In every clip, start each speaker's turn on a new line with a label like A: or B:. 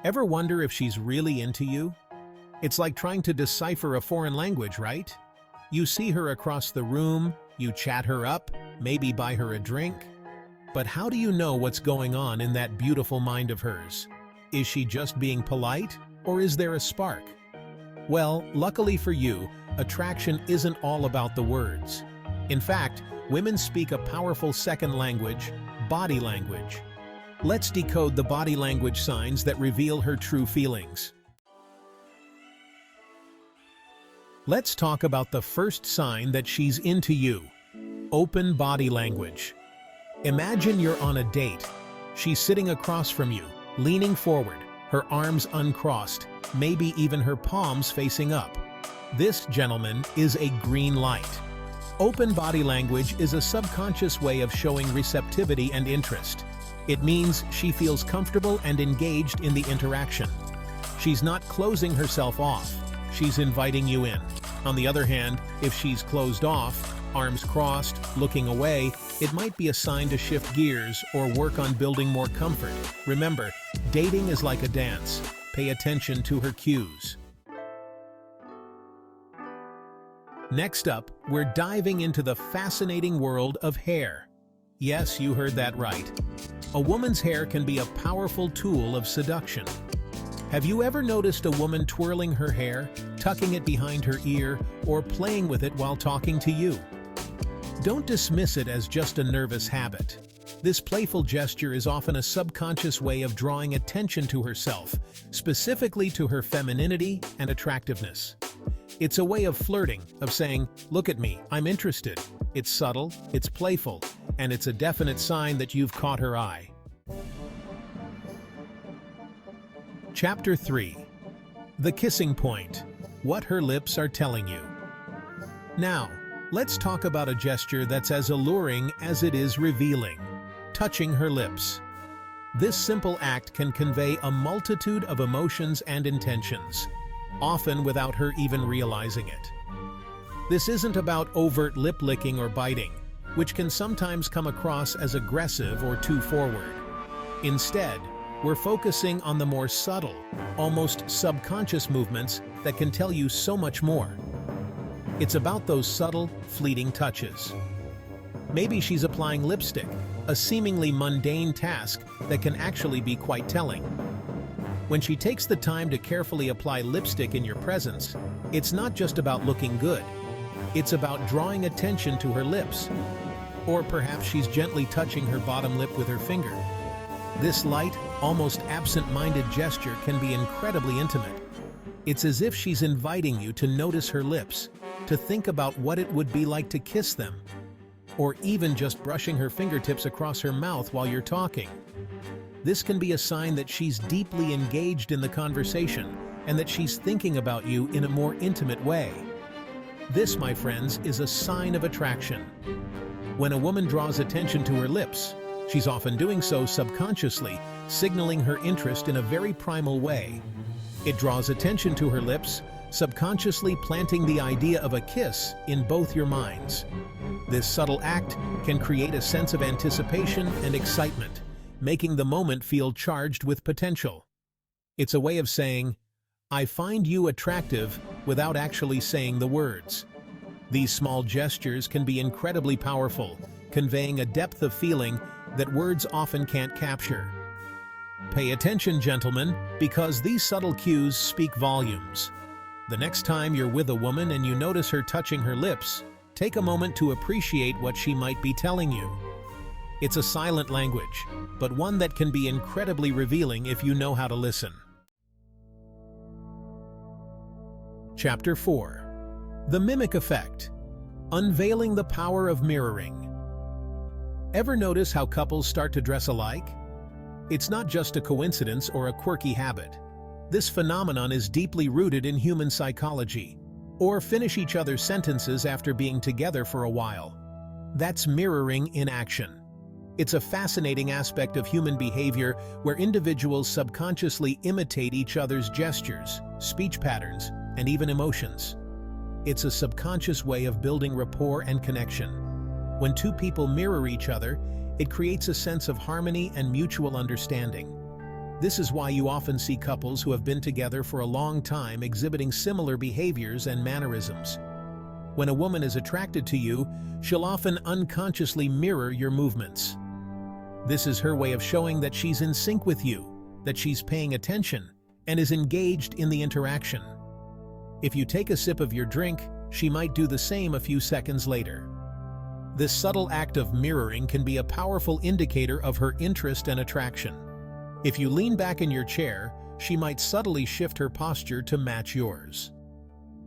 A: Ever wonder if she's really into you? It's like trying to decipher a foreign language, right? You see her across the room, you chat her up, maybe buy her a drink. But how do you know what's going on in that beautiful mind of hers? Is she just being polite, or is there a spark? Well, luckily for you, attraction isn't all about the words. In fact, women speak a powerful second language, body language. Let's decode the body language signs that reveal her true feelings. Let's talk about the first sign that she's into you. Open body language. Imagine you're on a date. She's sitting across from you, leaning forward, her arms uncrossed, maybe even her palms facing up. This, gentleman, is a green light. Open body language is a subconscious way of showing receptivity and interest. It means she feels comfortable and engaged in the interaction. She's not closing herself off, she's inviting you in. On the other hand, if she's closed off, arms crossed, looking away, it might be a sign to shift gears or work on building more comfort. Remember, dating is like a dance. Pay attention to her cues. Next up, we're diving into the fascinating world of hair. Yes, you heard that right. A woman's hair can be a powerful tool of seduction. Have you ever noticed a woman twirling her hair, tucking it behind her ear, or playing with it while talking to you? Don't dismiss it as just a nervous habit. This playful gesture is often a subconscious way of drawing attention to herself, specifically to her femininity and attractiveness. It's a way of flirting, of saying, "Look at me, I'm interested." It's subtle, it's playful, and it's a definite sign that you've caught her eye. Chapter 3. The Kissing Point. What her lips are telling you. Now, let's talk about a gesture that's as alluring as it is revealing. Touching her lips. This simple act can convey a multitude of emotions and intentions, often without her even realizing it. This isn't about overt lip-licking or biting, which can sometimes come across as aggressive or too forward. Instead, we're focusing on the more subtle, almost subconscious movements that can tell you so much more. It's about those subtle, fleeting touches. Maybe she's applying lipstick, a seemingly mundane task that can actually be quite telling. When she takes the time to carefully apply lipstick in your presence, it's not just about looking good. It's about drawing attention to her lips. Or perhaps she's gently touching her bottom lip with her finger. This light, almost absent-minded gesture can be incredibly intimate. It's as if she's inviting you to notice her lips, to think about what it would be like to kiss them, or even just brushing her fingertips across her mouth while you're talking. This can be a sign that she's deeply engaged in the conversation and that she's thinking about you in a more intimate way. This, my friends, is a sign of attraction. When a woman draws attention to her lips, she's often doing so subconsciously, signaling her interest in a very primal way. It draws attention to her lips, subconsciously planting the idea of a kiss in both your minds. This subtle act can create a sense of anticipation and excitement, making the moment feel charged with potential. It's a way of saying, "I find you attractive," without actually saying the words. These small gestures can be incredibly powerful, conveying a depth of feeling that words often can't capture. Pay attention, gentlemen, because these subtle cues speak volumes. The next time you're with a woman and you notice her touching her lips, take a moment to appreciate what she might be telling you. It's a silent language, but one that can be incredibly revealing if you know how to listen. Chapter 4. The Mimic Effect. Unveiling the power of mirroring. Ever notice how couples start to dress alike? It's not just a coincidence or a quirky habit. This phenomenon is deeply rooted in human psychology. Or finish each other's sentences after being together for a while. That's mirroring in action. It's a fascinating aspect of human behavior where individuals subconsciously imitate each other's gestures, speech patterns, and even emotions. It's a subconscious way of building rapport and connection. When two people mirror each other, it creates a sense of harmony and mutual understanding. This is why you often see couples who have been together for a long time exhibiting similar behaviors and mannerisms. When a woman is attracted to you, she'll often unconsciously mirror your movements. This is her way of showing that she's in sync with you, that she's paying attention, and is engaged in the interaction. If you take a sip of your drink, she might do the same a few seconds later. This subtle act of mirroring can be a powerful indicator of her interest and attraction. If you lean back in your chair, she might subtly shift her posture to match yours.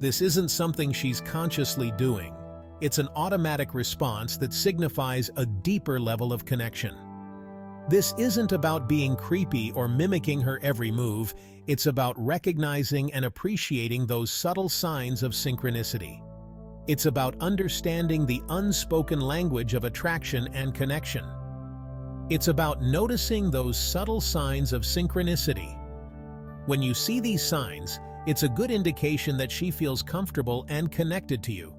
A: This isn't something she's consciously doing. It's an automatic response that signifies a deeper level of connection. This isn't about being creepy or mimicking her every move, it's about recognizing and appreciating those subtle signs of synchronicity. It's about understanding the unspoken language of attraction and connection. It's about noticing those subtle signs of synchronicity. When you see these signs, it's a good indication that she feels comfortable and connected to you.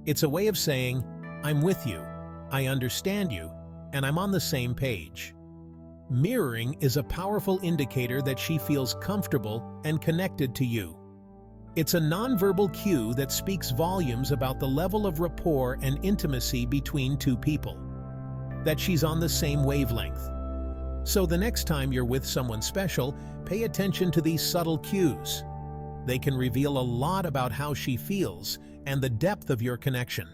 A: It's a way of saying, "I'm with you, I understand you, and I'm on the same page." Mirroring is a powerful indicator that she feels comfortable and connected to you. It's a nonverbal cue that speaks volumes about the level of rapport and intimacy between two people, that she's on the same wavelength. So the next time you're with someone special, pay attention to these subtle cues. They can reveal a lot about how she feels and the depth of your connection.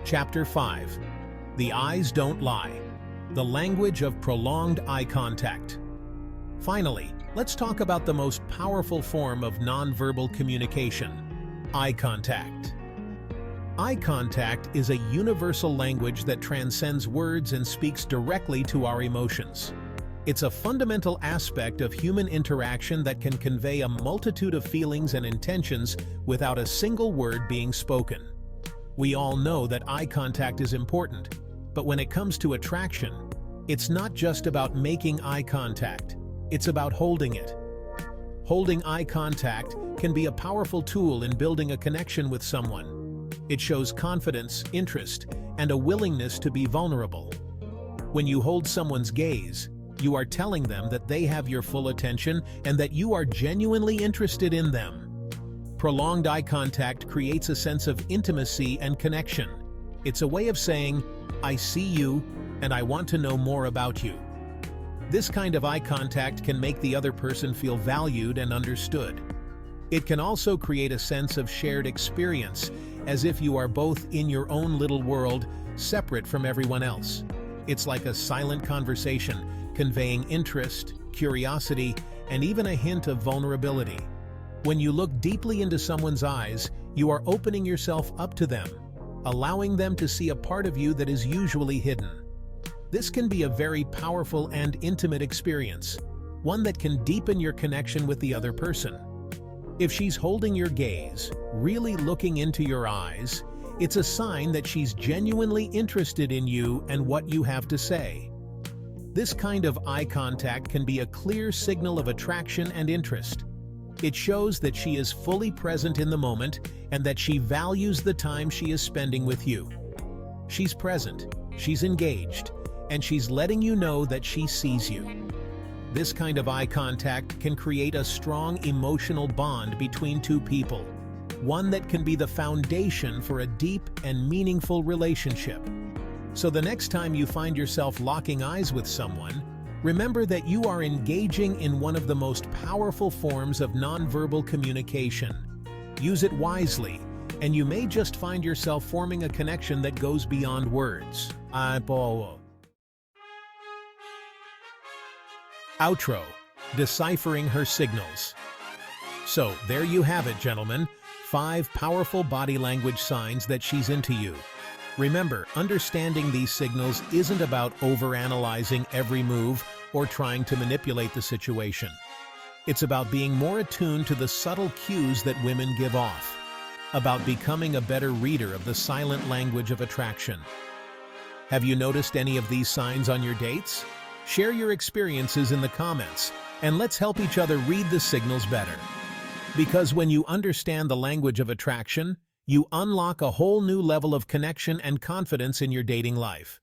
A: Chapter 5. The Eyes Don't Lie. The Language of Prolonged Eye Contact. Finally, let's talk about the most powerful form of nonverbal communication: eye contact. Eye contact is a universal language that transcends words and speaks directly to our emotions. It's a fundamental aspect of human interaction that can convey a multitude of feelings and intentions without a single word being spoken. We all know that eye contact is important, but when it comes to attraction, it's not just about making eye contact, it's about holding it. Holding eye contact can be a powerful tool in building a connection with someone. It shows confidence, interest, and a willingness to be vulnerable. When you hold someone's gaze, you are telling them that they have your full attention and that you are genuinely interested in them. Prolonged eye contact creates a sense of intimacy and connection. It's a way of saying, "I see you, and I want to know more about you." This kind of eye contact can make the other person feel valued and understood. It can also create a sense of shared experience, as if you are both in your own little world, separate from everyone else. It's like a silent conversation, conveying interest, curiosity, and even a hint of vulnerability. When you look deeply into someone's eyes, you are opening yourself up to them, allowing them to see a part of you that is usually hidden. This can be a very powerful and intimate experience, one that can deepen your connection with the other person. If she's holding your gaze, really looking into your eyes, it's a sign that she's genuinely interested in you and what you have to say. This kind of eye contact can be a clear signal of attraction and interest. It shows that she is fully present in the moment and that she values the time she is spending with you. She's present, she's engaged, and she's letting you know that she sees you. This kind of eye contact can create a strong emotional bond between two people, one that can be the foundation for a deep and meaningful relationship. So the next time you find yourself locking eyes with someone, remember that you are engaging in one of the most powerful forms of nonverbal communication. Use it wisely, and you may just find yourself forming a connection that goes beyond words. Outro: Deciphering her signals. So, there you have it, gentlemen. 5 powerful body language signs that she's into you. Remember, understanding these signals isn't about overanalyzing every move or trying to manipulate the situation. It's about being more attuned to the subtle cues that women give off, about becoming a better reader of the silent language of attraction. Have you noticed any of these signs on your dates? Share your experiences in the comments, and let's help each other read the signals better. Because when you understand the language of attraction, you unlock a whole new level of connection and confidence in your dating life.